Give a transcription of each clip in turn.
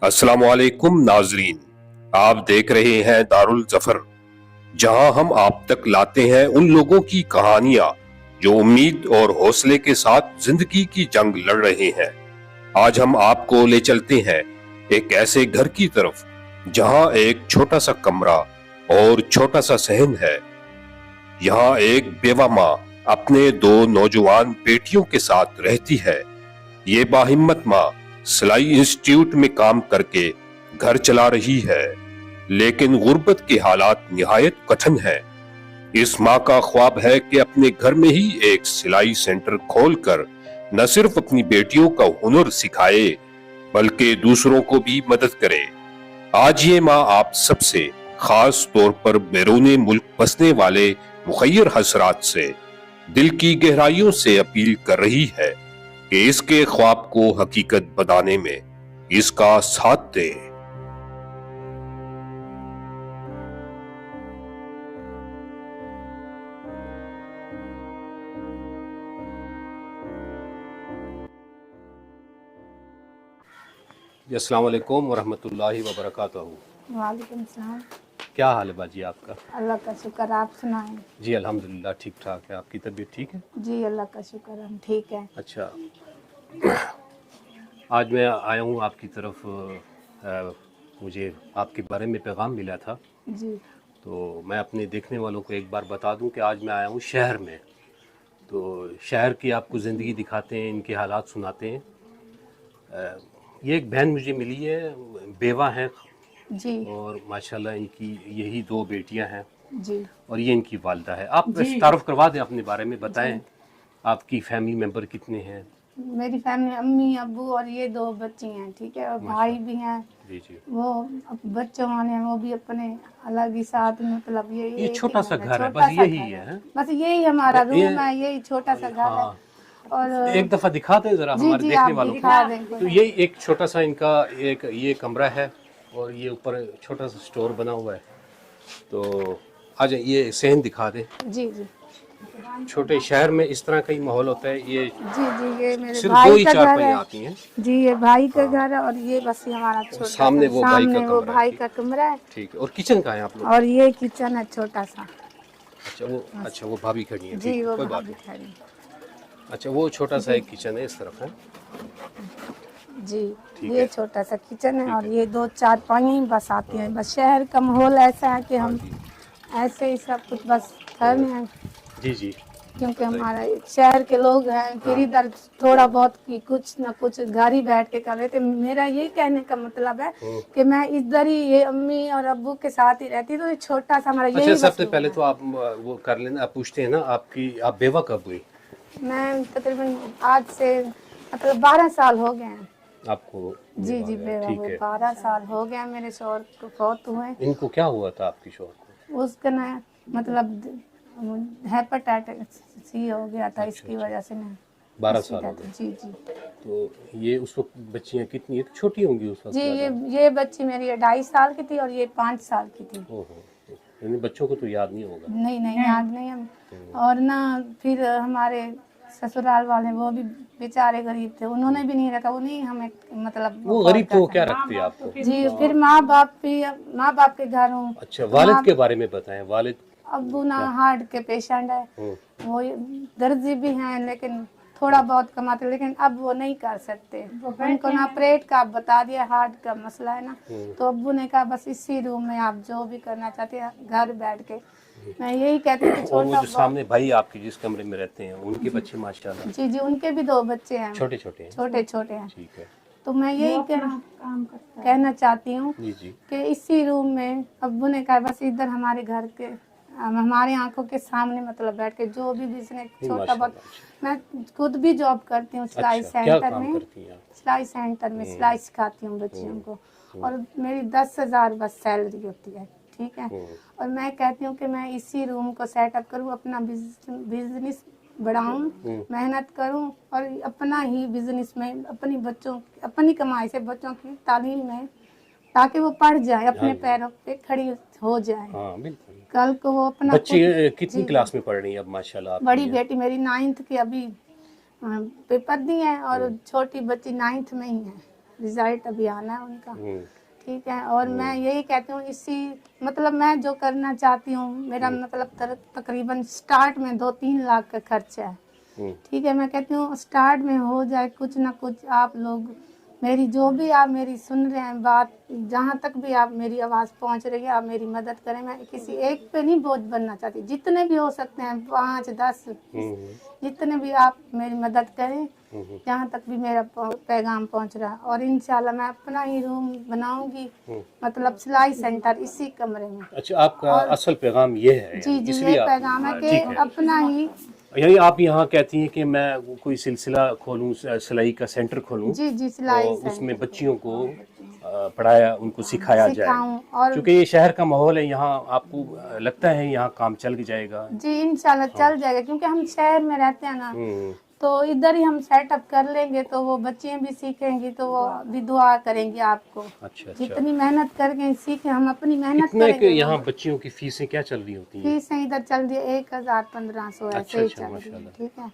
अस्सलाम वालेकुम नाजरीन, आप देख रहे हैं दारुल जफर, जहां हम आप तक लाते हैं उन लोगों की कहानियां जो उम्मीद और हौसले के साथ जिंदगी की जंग लड़ रहे हैं। आज हम आपको ले चलते हैं एक ऐसे घर की तरफ जहां एक छोटा सा कमरा और छोटा सा सहन है। यहाँ एक बेवा माँ अपने दो नौजवान बेटियों के साथ रहती है। ये बाहिम्मत माँ सिलाई इंस्टीट्यूट में काम करके घर चला रही है, लेकिन गुर्बत के हालात निहायत कठिन है। इस माँ का ख्वाब है कि अपने घर में ही एक सिलाई सेंटर खोलकर न सिर्फ अपनी बेटियों का हुनर सिखाए बल्कि दूसरों को भी मदद करे। आज ये माँ आप सबसे खास तौर पर बैरूनी मुल्क बसने वाले मुखय्यर हसरात से दिल की गहराइयों से अपील कर रही है कि इसके ख्वाब को हकीकत बनाने में इसका साथ दे। अस्सलाम वालेकुम वरहमतुल्लाहि वबरकातुहू। वालेकुम सलाम। क्या हाल है बाजी आपका? अल्लाह का शुक्र, आप सुनाएं। जी अल्हम्दुलिल्लाह ठीक ठाक है। आपकी तबीयत ठीक है? जी अल्लाह का शुक्र, हम ठीक है। अच्छा, आज मैं आया हूँ आपकी तरफ। मुझे आपके बारे में पैगाम मिला था, जी तो मैं अपने देखने वालों को एक बार बता दूं कि आज मैं आया हूँ शहर में। तो शहर की आपको ज़िंदगी दिखाते हैं, इनके हालात सुनाते हैं। ये एक बहन मुझे मिली है, बेवा हैं जी और माशाल्लाह इनकी यही दो बेटियां हैं जी और ये इनकी वालिदा है। आप जी। तारुफ करवा दें अपने बारे में, बताएं आपकी फैमिली मेंबर कितने हैं? मेरी फैमिली अम्मी अब्बू और ये दो बच्ची हैं, ठीक है, और भाई भी हैं। जी जी। वो बच्चों वाले हैं, वो भी अपने अलग ही साथ, मतलब ये छोटा सा घर है, बस यही है। बस यही हमारा रूम है, यही छोटा सा घर है। हाँ, और एक दफा दिखा दें जरा जी हमारे जी, देखने आप वालों दिखा को। दें। तो ये एक छोटा सा इनका एक ये कमरा है और ये ऊपर छोटा सा स्टोर बना हुआ है। तो आज ये सहन दिखा दें। जी जी छोटे शहर में इस तरह का ही माहौल होता है। ये जी जी, ये मेरे सिर्फ दो भाई ही का चार घर पहिया है। आती हैं। जी ये भाई का घर है और ये बस ये हमारा छोटा सामने सा, वो भाई का सामने वो कमरा है, भाई ठीक। का कमरा है। ठीक है। और किचन का है आप लोग? और ये किचन है छोटा सा। अच्छा वो भाभी खड़ी है, जी ठीक है, वो कोई बात भाभी नहीं। खड़ी। अच्छा वो छोटा सा एक किचन है इस तरफ है। जी ठीक ये है। छोटा सा किचन है ठीक और है। ये दो चार पाई ही बस आती हैं। बस शहर का माहौल ऐसा है कि हम ऐसे ही सब कुछ बस घर में हैं, जी जी। क्योंकि हमारा शहर के लोग हैं। फिर इधर थोड़ा बहुत की कुछ ना कुछ घर ही बैठ के कर रहे थे। मेरा यही कहने का मतलब है कि मैं इधर ही ये अम्मी और अब्बू के साथ ही रहती, तो ये छोटा सा हमारा यही अच्छा, बस सबसे रूम पहले है। तो आप वो कर लेना, आप पूछते हैं ना आपकी आप बेवा कब हुई? मैं तकरीबन आज से मतलब 12 साल हो गए हैं। आपको जी जी बेवा बेवा ठीक हुए है। 12 साल हो गया। मेरे शौहर को फौत हुए। इनको क्या हुआ था आपकी शौहर को? उसका ना मतलब हेपेटाइटिस सी हो गया था, इसकी वजह से ना 12 साल हो गए। जी जी तो ये उस वक्त बच्चियां कितनी है? छोटी होंगी उस वक्त जी। ज़्यादा? ये बच्ची मेरी 2.5 साल की थी और ये 5 साल की थी। ओहो, यानी बच्चों को तो याद नहीं होगा। नहीं नहीं याद नहीं हम। और ना फिर हमारे ससुराल वाले वो भी बेचारे गरीब थे, उन्होंने भी नहीं रखा। वो नहीं हमें मतलब वो गरीब तो क्या रखते हैं आपको? जी। फिर माँ बाप के घर हूँ। अच्छा, वालिद के बारे में बताएं। वालिद अब्बू ना हार्ट के पेशेंट है, वो दर्जी भी हैं, लेकिन थोड़ा बहुत कमाते, लेकिन अब वो नहीं कर सकते। उनको ना ऑपरेट का बता दिया, हार्ट का मसला है ना। तो अब्बू ने कहा बस इसी रूम में आप जो भी करना चाहते हैं घर बैठ के। मैं यही कहती हूँ कि और वो छोटा जो सामने भाई आपके जिस कमरे में रहते हैं उनके बच्चे माशाल्लाह जी जी, उनके भी 2 बच्चे हैं, छोटे छोटे हैं। छोटे छोटे हैं। ठीक है। तो मैं यही कहना चाहती हूँ जी जी। कि इसी रूम में अब्बू ने कहा बस इधर हमारे घर के हमारे आंखों के सामने मतलब बैठ के जो भी बिजनेस छोटा बहुत। मैं खुद भी जॉब करती हूँ सिलाई अच्छा, क्या सेंटर काम में। करती हैं आप? सिलाई सेंटर में सिलाई सिखाती हूँ बच्चियों को, और मेरी 10,000 बस सैलरी होती है, ठीक है। और मैं कहती हूँ कि मैं इसी रूम को सेटअप करूँ, अपना बिजनेस बढ़ाऊँ, मेहनत करूँ और अपना ही बिजनेस में अपनी कमाई से बच्चों की तालीम में, ताकि वो पढ़ जाए, अपने पैरों पे खड़ी हो जाए। हाँ बिल्कुल। कल को वो अपना बच्ची कितनी क्लास में पढ़ रही है अब माशाल्लाह आपकी? बड़ी बेटी मेरी 9th की अभी पेपर दी है और छोटी बच्ची 9th में ही है। रिजल्ट अभी आना है उनका, ठीक है। और मैं यही कहती हूँ, इसी मतलब मैं जो करना चाहती हूँ, मेरा मतलब तकरीबन स्टार्ट में 2-3 लाख का खर्चा है, ठीक है। मैं कहती हूँ स्टार्ट में हो जाए कुछ ना कुछ। आप लोग मेरी जो भी आप मेरी सुन रहे हैं बात, जहाँ तक भी आप मेरी आवाज़ पहुँच रही है, आप मेरी मदद करें। मैं किसी एक पे नहीं बोझ बनना चाहती, जितने भी हो सकते हैं 5-10 जितने भी आप मेरी मदद करें, जहाँ तक भी मेरा पैगाम पहुँच रहा है। और इंशाल्लाह मैं अपना ही रूम बनाऊंगी, मतलब सिलाई सेंटर इसी कमरे में। अच्छा, आपका असल पैगाम ये है? जी जी, इसलिए ये पैगाम है कि अपना ही, यानी आप यहाँ कहती हैं कि मैं कोई सिलसिला खोलूँ, सिलाई का सेंटर खोलूँ, जी जी, सिलाई और उसमें बच्चियों को पढ़ाया, उनको सिखाया जाए। सिखाऊं। और क्योंकि ये शहर का माहौल है, यहाँ आपको लगता है यहाँ काम चल जाएगा? जी इंशाल्लाह चल जाएगा, क्योंकि हम शहर में रहते हैं ना, तो इधर ही हम सेटअप कर लेंगे, तो वो बच्चियाँ भी सीखेंगी, तो वो भी दुआ करेंगी आपको। अच्छा। जितनी मेहनत करके सीखे, हम अपनी मेहनत कितने करेंगे। यहाँ बच्चियों की फीसें क्या चल रही होती हैं? फीसें इधर चल रही है 1000-1500 ऐसे ही चल रही है, ठीक है।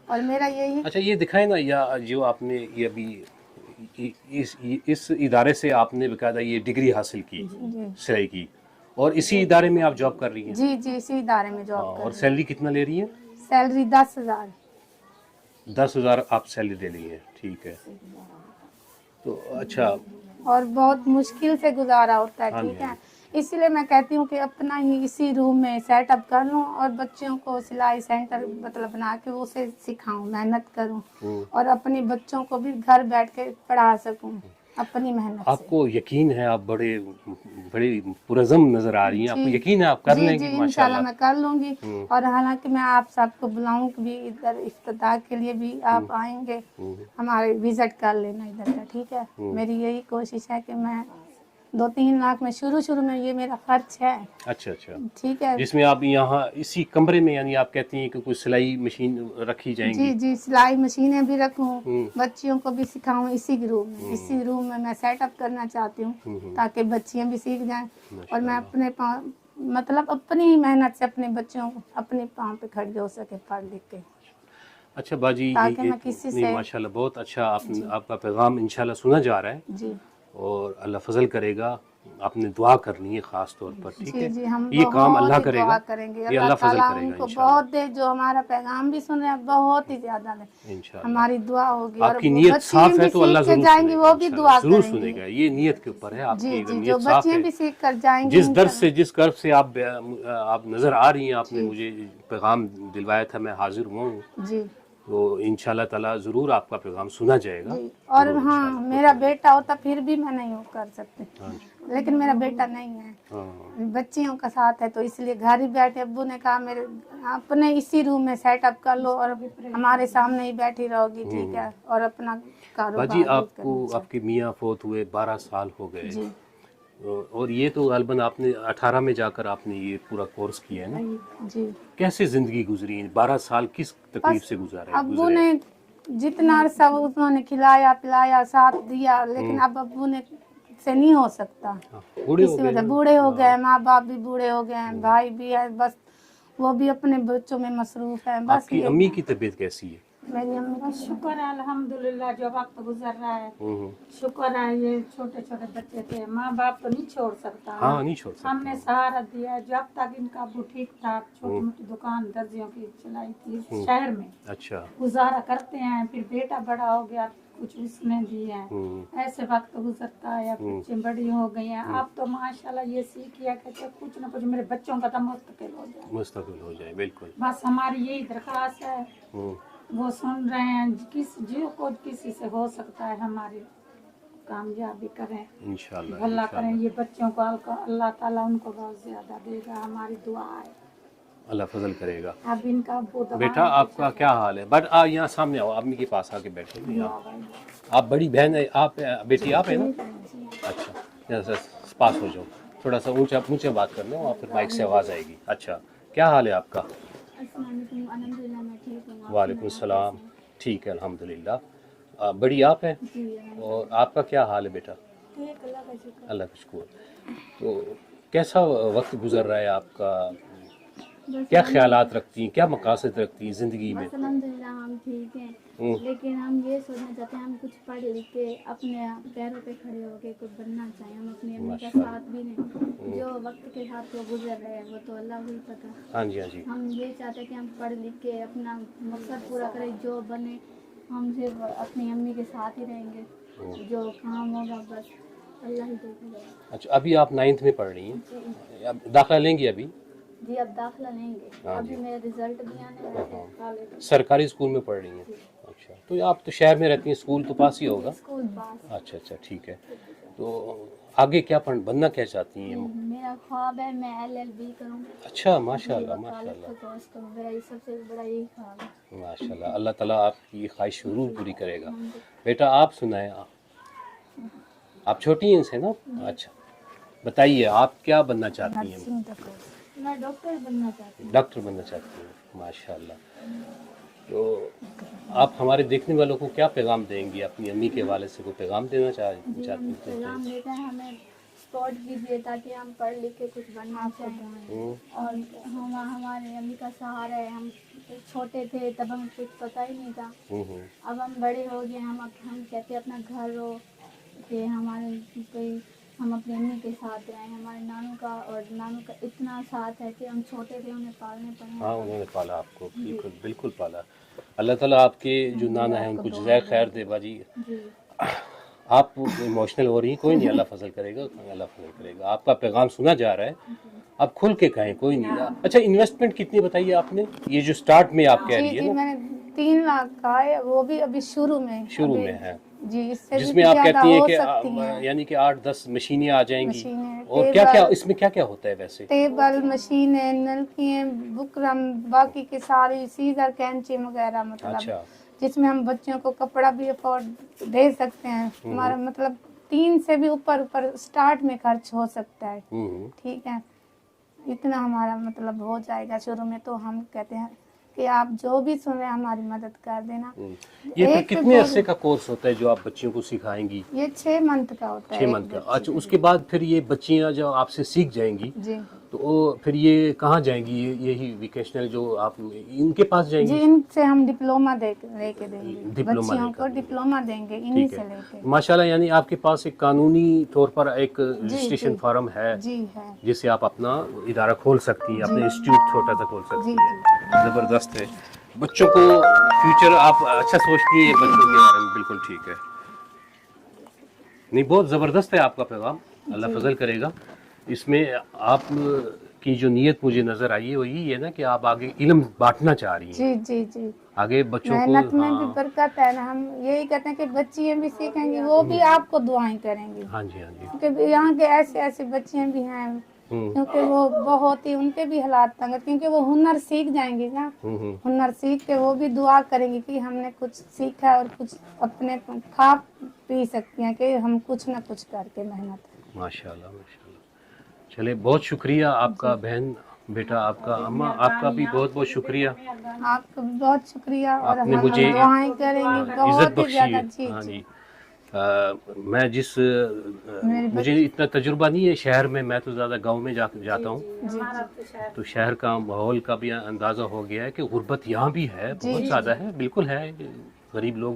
और मेरा यही, अच्छा, ये दिखाए ना, या जो आपने ये अभी इस इदारे से आपने बकायदा ये डिग्री हासिल की सिलाई की, और इसी इदारे में आप जॉब कर रही हैं? जी जी, इसी इदारे में जॉब कर और रही सैलरी कितना ले रही हैं? हूँ। सैलरी 10,000। 10,000 आप सैलरी दे रही हैं, ठीक है। तो अच्छा, और बहुत मुश्किल से गुजारा होता है, ठीक है। इसीलिए मैं कहती हूँ कि अपना ही इसी रूम में सेटअप कर लूँ, और बच्चियों को सिलाई सेंटर मतलब बना के उसे सिखाऊं, मेहनत करूँ, और अपने बच्चों को भी घर बैठ के पढ़ा सकूँ अपनी मेहनत से। आपको यकीन है, आप बड़े पुरज़म नजर आ रही हैं, आपको यकीन है आप कर लेंगी? जी, माशाल्लाह, इंशाल्लाह मैं कर लूंगी। और हालांकि मैं आप सबको बुलाऊं भी, इधर इफ्तिताह के लिए भी आप आएंगे, हमारे विजिट कर लेना इधर का, ठीक है। मेरी यही कोशिश है कि मैं 2-3 लाख में शुरू में, ये मेरा खर्च है। अच्छा, ठीक है। जिसमें आप यहाँ इसी कमरे में, यानी आप कहती हैं कि कोई सिलाई मशीन रखी जाएंगी? जी जी, सिलाई मशीनें भी रखूं, बच्चियों को भी सिखाऊं इसी रूम में। इसी रूम में मैं सेटअप करना चाहती हूँ, ताकि बच्चियां भी सीख जाएं, और मैं अपने मतलब अपनी ही मेहनत से अपने बच्चों को अपने पाँव पे खड़े हो सके पढ़ लिख के। अच्छा बाजी, ताकि मैं किसी से, माशाल्लाह बहुत अच्छा आपका पैगाम इंशाल्लाह सुना जा रहा है जी, और अल्लाह फजल करेगा। आपने दुआ करनी है खास तौर पर, ठीक है। जी, हम ये काम अल्लाह बहुत ही करेगा, दुआ करेंगे। ये अल्लाह फजल ताला करेगा उनको इंशाल्लाह। बहुत दे, जो हमारा पैगाम भी सुन रहे हैं, बहुत ही ज्यादा दे, इंशाल्लाह हमारी दुआ होगी। आपकी नीयत साफ है तो अल्लाह जरूर जाएंगी, वो भी दुआ जरूर करेंगी। सुनेगा। ये नीयत के ऊपर है आपकी, जी अगर जी, नीयत जो साफ बच्चियां है, भी सीख कर जाएंगी। जिस दर्द से, जिस कर्ब से आप नजर आ रही हैं, आपने मुझे पैगाम दिलवाया था, मैं हाजिर हुआ हूँ, जी, तो इंशाल्लाह ताला जरूर आपका पैगाम सुना जाएगा। जी। और हाँ, मेरा बेटा होता फिर भी मैं नहीं कर सकती, लेकिन मेरा बेटा नहीं है, बच्चियों का साथ है, तो इसलिए घर ही बैठे अब्बू ने कहा मेरे अपने इसी रूम में सेटअप कर लो, और हमारे सामने ही बैठी रहोगी, ठीक है, और अपना कारोबार। बाजी, आपको आपके मियाँ फोत हुए 12 साल हो गए, जी और ये तो गालबन आपने 18 में जाकर आपने ये पूरा कोर्स किया है ना? जी। कैसे जिंदगी गुजरी? 12 साल किस तकलीफ से गुजारे? अब्बू ने जितना अरसा उन्होंने खिलाया पिलाया साथ दिया, लेकिन अब अब्बू ने से नहीं हो सकता, इसी वजह बूढ़े हो गए, माँ बाप भी बूढ़े हो गए हैं, भाई भी है, बस वो भी अपने बच्चों में मसरूफ है। बस आपकी अम्मी की तबीयत कैसी है? मेरी अम्मी का शुक्र है अल्हम्दुलिल्लाह, जो वक्त गुजर रहा है शुक्र है। ये छोटे छोटे बच्चे थे, माँ बाप तो नहीं छोड़ सकता। हाँ, नहीं छोड़ सकता। हमने सहारा दिया जब तक इनका अब्बू ठीक ठाक छोटी मोटी दुकान दर्जियों की चलाई थी शहर में। अच्छा, गुजारा करते हैं। फिर बेटा बड़ा हो गया, कुछ उसने दिए हैं, ऐसे वक्त गुजरता है। बच्चे बड़ी हो गई हैं, अब तो माशाल्लाह ये सीख किया कि कुछ ना कुछ मेरे बच्चों का तो मुस्तकिल हो जाए, मुस्तकिल हो जाए। बिल्कुल, बस हमारी यही दरख्वास्त है। वो सुन रहे हैं, जो को किसी से हो सकता है हमारी कामयाबी करें, इंशाल्लाह भला करें। ये बच्चों को अल्लाह ताला उनको बहुत ज्यादा देगा, हमारी दुआ है, अल्लाह फजल करेगा। अब इनका बेटा, आपका क्या हाल है? बट आप यहाँ सामने आओ, अम्मी के पास आके बैठो। आप बड़ी बहन है, आप बेटी आप है ना? अच्छा, यहाँ से पास हो जाओ, थोड़ा सा ऊंचे बात कर लो, और फिर माइक से आवाज़ आएगी। अच्छा, क्या हाल है आपका? वालेकुम सलाम, ठीक है अल्हम्दुलिल्लाह। बड़ी आप हैं, और आपका क्या हाल है बेटा? अल्लाह का शुक्र। तो कैसा वक्त गुजर रहा है आपका? کیا خیالات رکھتی ہیں, کیا مقاصد رکھتی ہیں زندگی میں؟ بس الحمدللہ ہم ٹھیک ہیں, لیکن ہم یہ سوچنا چاہتے ہیں ہم کچھ پڑھ لکھ کے اپنے پیروں پہ کھڑے ہو کے کچھ بننا چاہیں. ہم اپنی امی کا ساتھ بھی نہیں, جو وقت کے ساتھ وہ گزر رہے ہیں وہ تو اللہ کو ہی پتہ. ہاں جی ہاں جی. ہم یہ چاہتے ہیں کہ ہم پڑھ لکھ کے اپنا مقصد پورا کریں, جو بنے. ہم صرف اپنی امی کے ساتھ ہی رہیں گے, جو کام ہوگا بس اللہ ہی دیکھے گا. اچھا, ابھی آپ 9th میں پڑھ رہی ہیں, اب داخلہ لیں گی ابھی؟ جی اب داخلہ لیں گے, ابھی میرے رزلٹ بھی آنے والے ہیں. سرکاری اسکول میں پڑھ رہی ہیں؟ اچھا, تو آپ تو شہر میں رہتی ہیں, اسکول تو پاس ہی ہوگا. School pass. اچھا اچھا ٹھیک ہے. تو آگے کیا بننا کیا چاہتی ہیں؟ میرا خواب ہے میں LLB کروں. اچھا ماشاء اللہ ماشاء اللہ کورس کروں, میرا یہ سب سے بڑا یہی خواب ہے. ماشاء اللہ, اللہ تعالیٰ آپ کی خواہش ضرور پوری کرے گا. بیٹا آپ سنائیں, آپ چھوٹی ہیں سے نا؟ اچھا بتائیے آپ کیا بننا چاہتی ہیں؟ میں ڈاکٹر بننا چاہتی ہوں. ڈاکٹر بننا چاہتی ہیں, ماشاء اللہ. تو آپ ہمارے دیکھنے والوں کو کیا پیغام دیں گی, اپنی امی کے حوالے سے کوئی پیغام دینا چاہتی ہم ہیں؟ پیغام دیتے ہیں ہمیں سپورٹ کیجیے تاکہ ہم پڑھ لکھ کے کچھ بننا چاہیں, اور ہم ہمارے امی کا سہارا ہے. ہم چھوٹے تھے تب ہمیں کچھ پتہ ہی نہیں تھا, اب ہم بڑے ہو گئے. ہم کہتے ہیں اپنا گھر ہو, کہ ہمارے کوئی ہم اپنی امی کے ساتھ رہیں. ہمارے نانوں کا اتنا ساتھ ہے کہ ہم چھوٹے تھے انہیں پالنے پڑے. ہاں انہوں نے پالا آپ کو, بالکل بالکل پالا. اللہ تعالیٰ آپ کے جو نانا ہیں ان کو جزائے خیر دے باجی. آپ ایموشنل ہو رہی ہیں, کوئی نہیں, اللہ فضل کرے گا, اللہ فضل کرے گا. آپ کا پیغام سنا جا رہا ہے, آپ کھل کے کہیں, کوئی نہیں. اچھا انویسٹمنٹ کتنی بتائیے آپ نے, یہ جو سٹارٹ میں آپ کہہ رہی ہے جی نا؟ میں نے 3 لاکھ کا ہے, وہ بھی ابھی شروع میں ہے, جی, اس سے جس بھی میں آپ زیادہ کہتی ہیں ہو کہ سکتی ہیں. یعنی کہ 8-10 مشینیں آ جائیں گی. مشینیں, اور کیا کیا اس میں کیا کیا ہوتا ہے ویسے؟ ٹیبل, مشینیں, نلکیاں, بکرم, باقی کے ساری سیزر, کینچی وغیرہ, مطلب اچھا جس میں ہم بچوں کو کپڑا بھی افورڈ دے سکتے ہیں. ہمارا مطلب 3 سے بھی اوپر سٹارٹ میں خرچ ہو سکتا ہے. ٹھیک ہے, اتنا ہمارا مطلب ہو جائے گا شروع میں. تو ہم کہتے ہیں کہ آپ جو بھی سنیں ہماری مدد کر دینا. یہ پھر کتنے عرصے کا کورس ہوتا ہے جو آپ بچیوں کو سکھائیں گی؟ یہ 6 منتھ کا ہوتا ہے. 6 منتھ کا. اچھا, اس کے بعد پھر یہ بچیاں جو آپ سے سیکھ جائیں گی جی تو پھر یہ کہاں جائیں گی, یہی ویکیشنل جو آپ ان کے پاس جائیں جی, گی؟ ان سے ہم ڈپلوما لے کے دیں گے, ڈپلوما بچیوں لے کو کر دیں گے. ڈپلوما دیں گے انہی ٹھیک سے لے ہے کے. ماشاءاللہ, یعنی آپ کے پاس ایک قانونی طور پر ایک رجسٹریشن فارم ہے جی ہے, جس سے آپ اپنا ادارہ کھول سکتی ہیں, اپنے انسٹیٹیوٹ چھوٹا سا کھول سکتی جی ہیں. زبردست ہے. بچوں کو فیوچر آپ اچھا سوچتی ہیں بچوں کے بارے میں, بالکل ٹھیک ہے. نہیں بہت زبردست ہے آپ کا پیغام, اللہ فضل کرے گا. اس میں آپ کی جو نیت مجھے نظر آئی ہے وہ یہی ہے نا کہ آپ آگے علم بانٹنا چاہ رہی ہیں. جی جی جی, آگے بچوں کو محنت میں بھی برکت ہے نا. ہم یہی کہتے ہیں کہ بچیاں بھی سیکھیں گی, وہ بھی آپ کو دعائیں کریں گی. ہاں جی ہاں جی, کیونکہ یہاں کے ایسے بچیاں بھی ہیں, کیونکہ وہ بہت ہی ان کے بھی حالات تنگ, کیونکہ وہ ہنر سیکھ جائیں گی نا. ہنر سیکھ کے وہ بھی دعا کریں گی کہ ہم نے کچھ سیکھا اور کچھ اپنے کھا پی سکتی ہیں, کہ ہم کچھ نہ کچھ کر کے محنت. ماشاء اللہ ماشاء اللہ. چلے بہت شکریہ آپ کا بہن, بیٹا آپ کا, اماں آپ کا بھی بہت بہت شکریہ. آپ کا بھی بہت شکریہ, اور آپ نے ہم مجھے دعائیں کریں گی عزت بہت ہی بخشی زیادہ. ہے. جی ہاں جی, جی, میں مجھے اتنا تجربہ نہیں ہے شہر میں تو زیادہ گاؤں میں جاتا ہوں. تو شہر کا ماحول کا بھی اندازہ ہو گیا ہے کہ غربت یہاں بھی ہے, بہت زیادہ ہے, بالکل ہے. غریب لوگ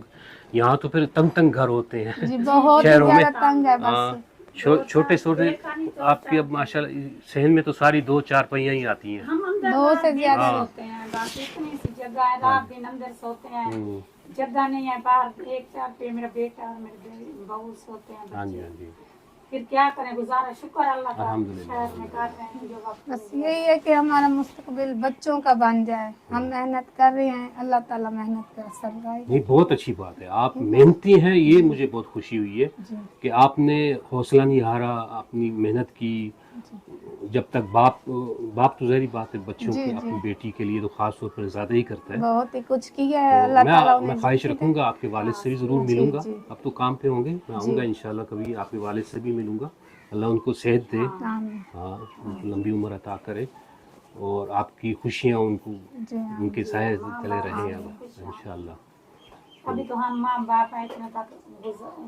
یہاں تو پھر تنگ گھر ہوتے ہیں جی, بہت ہی شہروں میں. زیادہ تنگ ہے. بس چھوٹے چھوٹے آپ کی اب ماشاءاللہ صحن میں تو ساری 2-4 پہیاں ہی آتی ہیں. ہم اندر 2 سے زیادہ سوتے ہیں, بس اتنی سی جگہ ہے, رات دن اندر سوتے ہیں. جگہ نہیں ہے باہر, 1 چار پہ میرا بیٹا اور میرے بہو سوتے ہیں. ہاں جی ہاں جی, پھر کیا کریں, گزارا شکر اللہ کا الحمدللہ. شہر میں کر رہے ہیں جو وقت. بس یہی ہے کہ ہمارا مستقبل بچوں کا بن جائے. ہم محنت کر رہے ہیں, اللہ تعالیٰ محنت کا اثر لگائے. نہیں بہت اچھی بات ہے, آپ محنتی ہیں, یہ مجھے بہت خوشی ہوئی ہے کہ آپ نے حوصلہ نہیں ہارا, اپنی محنت کی. جب تک باپ تو ظاہری بات ہے بچوں کی, اپنی بیٹی کے لیے تو خاص طور پر زیادہ ہی کرتا ہے. بہت ہی کچھ کیا ہے اللہ تعالیٰ. میں خواہش رکھوں گا آپ کے والد سے بھی ضرور ملوں گا. اب تو کام پہ ہوں گے, میں آؤں گا انشاءاللہ, کبھی آپ کے والد سے بھی ملوں گا. اللہ ان کو صحت دے, ہاں لمبی عمر عطا کرے, اور آپ کی خوشیاں ان کو ان کے سائے تلے رہیں انشاءاللہ. अभी तो हम माँ बाप हैं इतना तक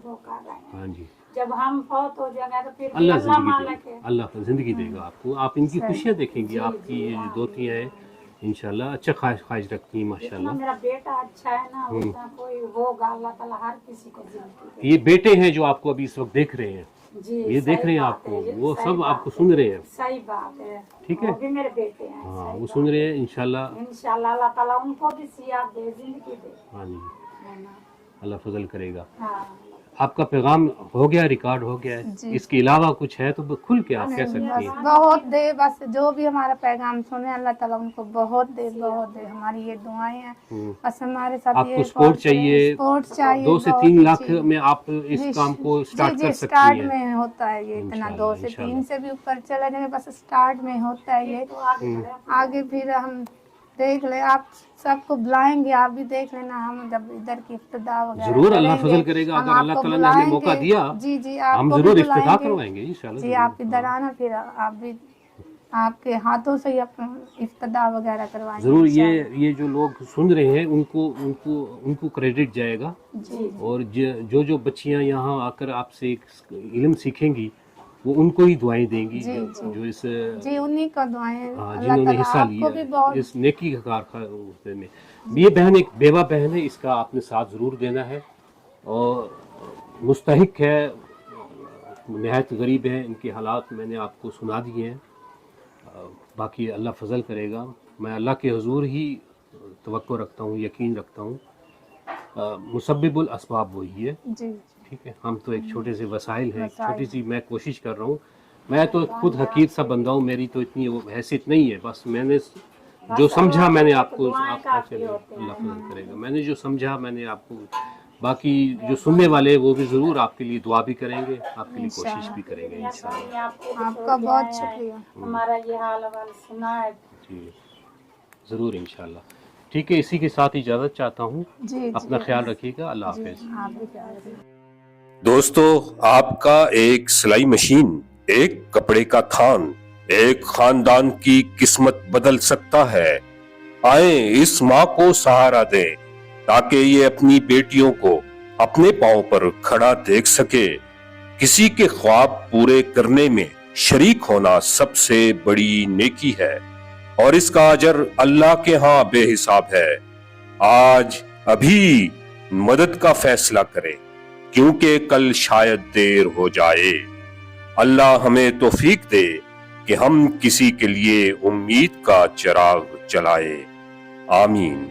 वो कर रहे हैं। हाँ जी, जब हम फौत हो जाएंगे तो फिर अल्लाह अल्लाह जिंदगी मालिक देगा, है। अल्लाह जिंदगी देगा आपको, आप इनकी खुशियाँ देखेंगी, आपकी ये जो दोतियाँ हैं इंशाल्लाह अच्छा ख्वाहिश रखती हैं इतना माशाल्लाह। मेरा बेटा अच्छा है ना, उतना कोई होगा, अल्लाह ताला हर किसी को जिंदगी ये बेटे हैं जो आपको अभी इस वक्त देख रहे हैं, दे। जी ये देख सही रहे हैं बात आपको, है, वो सही सब बात आपको सुन रहे हैं, सही बात है। ठीक है? वो भी मेरे बेटे हैं। हाँ सही वो बात सुन रहे हैं इंशाल्लाह। है। इंशाल्लाह अल्लाह ताला उनको भी सियात दे, जिंदगी दे। हाँ जी, है ना? अल्लाह फजल करेगा। हाँ आपका पैगाम हो गया, रिकॉर्ड हो गया है, जी। इसके अलावा कुछ है तो खुल के आप कह सकती बस हैं। बहुत दे, बस जो भी हमारा पैगाम सुने अल्लाह ताला उनको बहुत दे, बहुत दे। हमारी ये दुआएं हैं, बस हमारे साथ आपको ये सपोर्ट चाहिए, सपोर्ट चाहिए 2 से बहुत 3 लाख जी। में आप इस जी, काम को स्टार्ट जी, कर जी, सकती स्टार्ट हैं। में होता है ये, इतना इंशाल्लाह, 2 से 3 से भी ऊपर चला जाए, बस स्टार्ट में होता है ये। आगे फिर हम देख ले, आप सबको बुलाएंगे, आप भी देख लेना, हम जब इधर की इफ्तिदा वगैरह जरूर अल्लाह करेंगे, फजल करेगा, हम अगर अल्लाह आपको ताला ने हमें मौका बुलाएंगे। दिया जी जी, हम आपको भी जरूर इफ्तिताह बुलाएंगे। करवाएंगे इंशाल्लाह। जी जरूर। आप इधर आना, फिर आप भी आपके हाथों से ही इफ्तिदा वगैरह करवाएंगे जरूर इंशाल्लाह। ये जो लोग सुन रहे हैं उनको उनको उनको क्रेडिट जाएगा, जी और जो बच्चियां यहाँ आकर आपसे इल्म सीखेंगी वो उनको ही दुआएं देंगी, जी, जो जी। इस जी, उन्हीं का दुआएं हाँ, अल्लाह जिन्होंने ताला हिस्सा आपको भी लिया बहुत इस नेकी का कारखाने में। ये बहन एक बेवा बहन है, इसका आपने साथ ज़रूर देना है, और मुस्तहिक है, नहायत गरीब है, इनके हालात मैंने आपको सुना दिए हैं, बाकी अल्लाह फजल करेगा। मैं अल्लाह के हुजूर ही तवक्को रखता हूँ, यकीन रखता हूँ, मुसब्बिबुल असबाब वही है, जी ठीक है? हम तो एक छोटे से वसाइल हैं, वसाइल छोटी सी मैं कोशिश कर रहा हूँ, मैं तो खुद हकीर सा बंदा हूँ, मेरी तो इतनी वो हैसियत नहीं है, बस मैंने जो समझा मैंने आपको अल्लाह फजल करेगा, मैंने जो समझा मैंने आपको, बाकी जो सुनने वाले वो भी ज़रूर आपके लिए दुआ भी करेंगे, आपके लिए कोशिश भी करेंगे इंशाल्लाह। आपका बहुत शुक्रिया। हमारा ये हाल हवाल सुना है। जी ज़रूर इंशाल्लाह। ठीक है, इसी के साथ इजाज़त चाहता हूँ, जी जी, अपना ख्याल रखिएगा, अल्लाह हाफिज़। आप भी ख्याल रखिए। दोस्तों, आपका एक सिलाई मशीन, एक कपड़े का थान, एक खानदान की किस्मत बदल सकता है। आए इस माँ को सहारा दें ताकि ये अपनी बेटियों को अपने पांव पर खड़ा देख सके। किसी के ख्वाब पूरे करने में शरीक होना सबसे बड़ी नेकी है और इसका अजर अल्लाह के यहाँ बेहिसाब है। आज अभी मदद का फैसला करें, क्योंकि कल शायद देर हो जाए। अल्लाह हमें तौफीक दे कि हम किसी के लिए उम्मीद का चिराग जलाए। आमीन।